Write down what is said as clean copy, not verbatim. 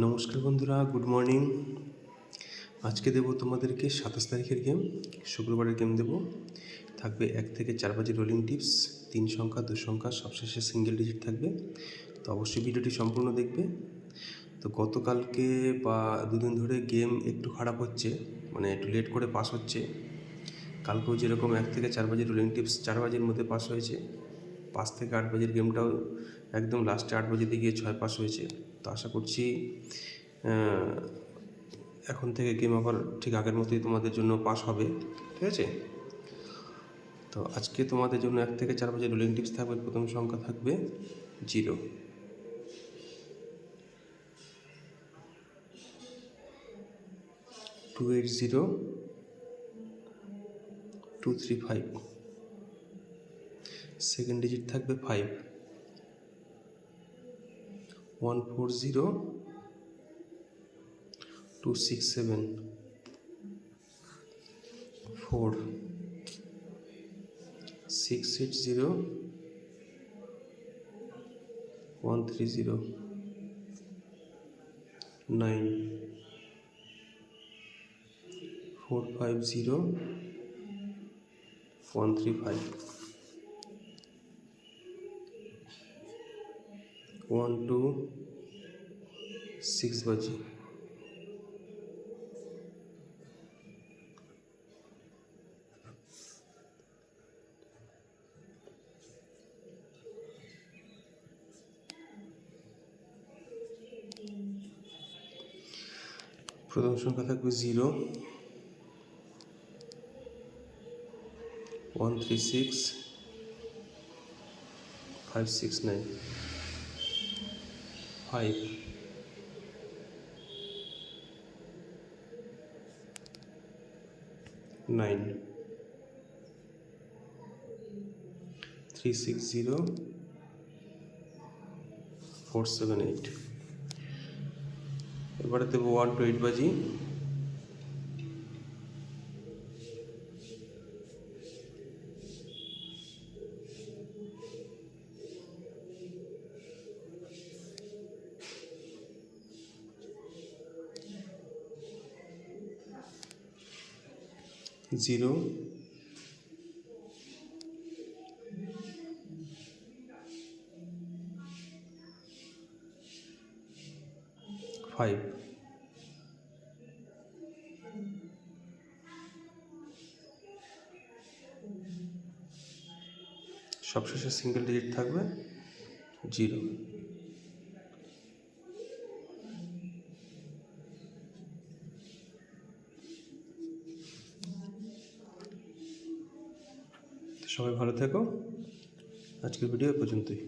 নমস্কার বন্ধুরা, good morning. আজকে দেবো তোমাদেরকে 27 তারিখের গেম, শুক্রবারের গেম দেবো। থাকবে 1 থেকে 4 বাজি রোলিং টিপস, 3 সংখ্যা 2 সংখ্যা, সবশেষে সিঙ্গেল ডিজিট থাকবে। তো অবশ্যই ভিডিওটি সম্পূর্ণ দেখবে। তো গতকালকে বা দুদিন ধরে গেম একটু খারাপ হচ্ছে, মানে একটু লেট করে পাস হচ্ছে। কালকেও যেরকম 1 থেকে 4 বাজি রোলিং টিপস 4 বাজির মধ্যে পাস হয়েছে, 5 থেকে 8 বাজির গেমটাও একদম লাস্টে 8 বাজিতে গিয়ে 6 পাস হয়েছে। তো আশা করছি এখন থেকে গেম আবার ঠিক আগের মতোই তোমাদের জন্য পাস হবে, ঠিক আছে? তো আজকে তোমাদের জন্য 1 থেকে 4 বাজে রোলিং টিপস থাকবে। প্রথম সংখ্যা থাকবে 0, 280 235, সেকেন্ড ডিজিট থাকবে 5, 140 267, 4, 680 130, 9, 450 135, 126 বাজি। প্রথম সংখ্যা থাকবে 0, 136 569, 5, 9, 360 478। এবারে দেবো 1 to 8 বাজি। জিরো, 5, সবশেষে সিঙ্গেল ডিজিট থাকবে 0। সবাই ভালো থেকো। আজকের ভিডিও এ পর্যন্তই।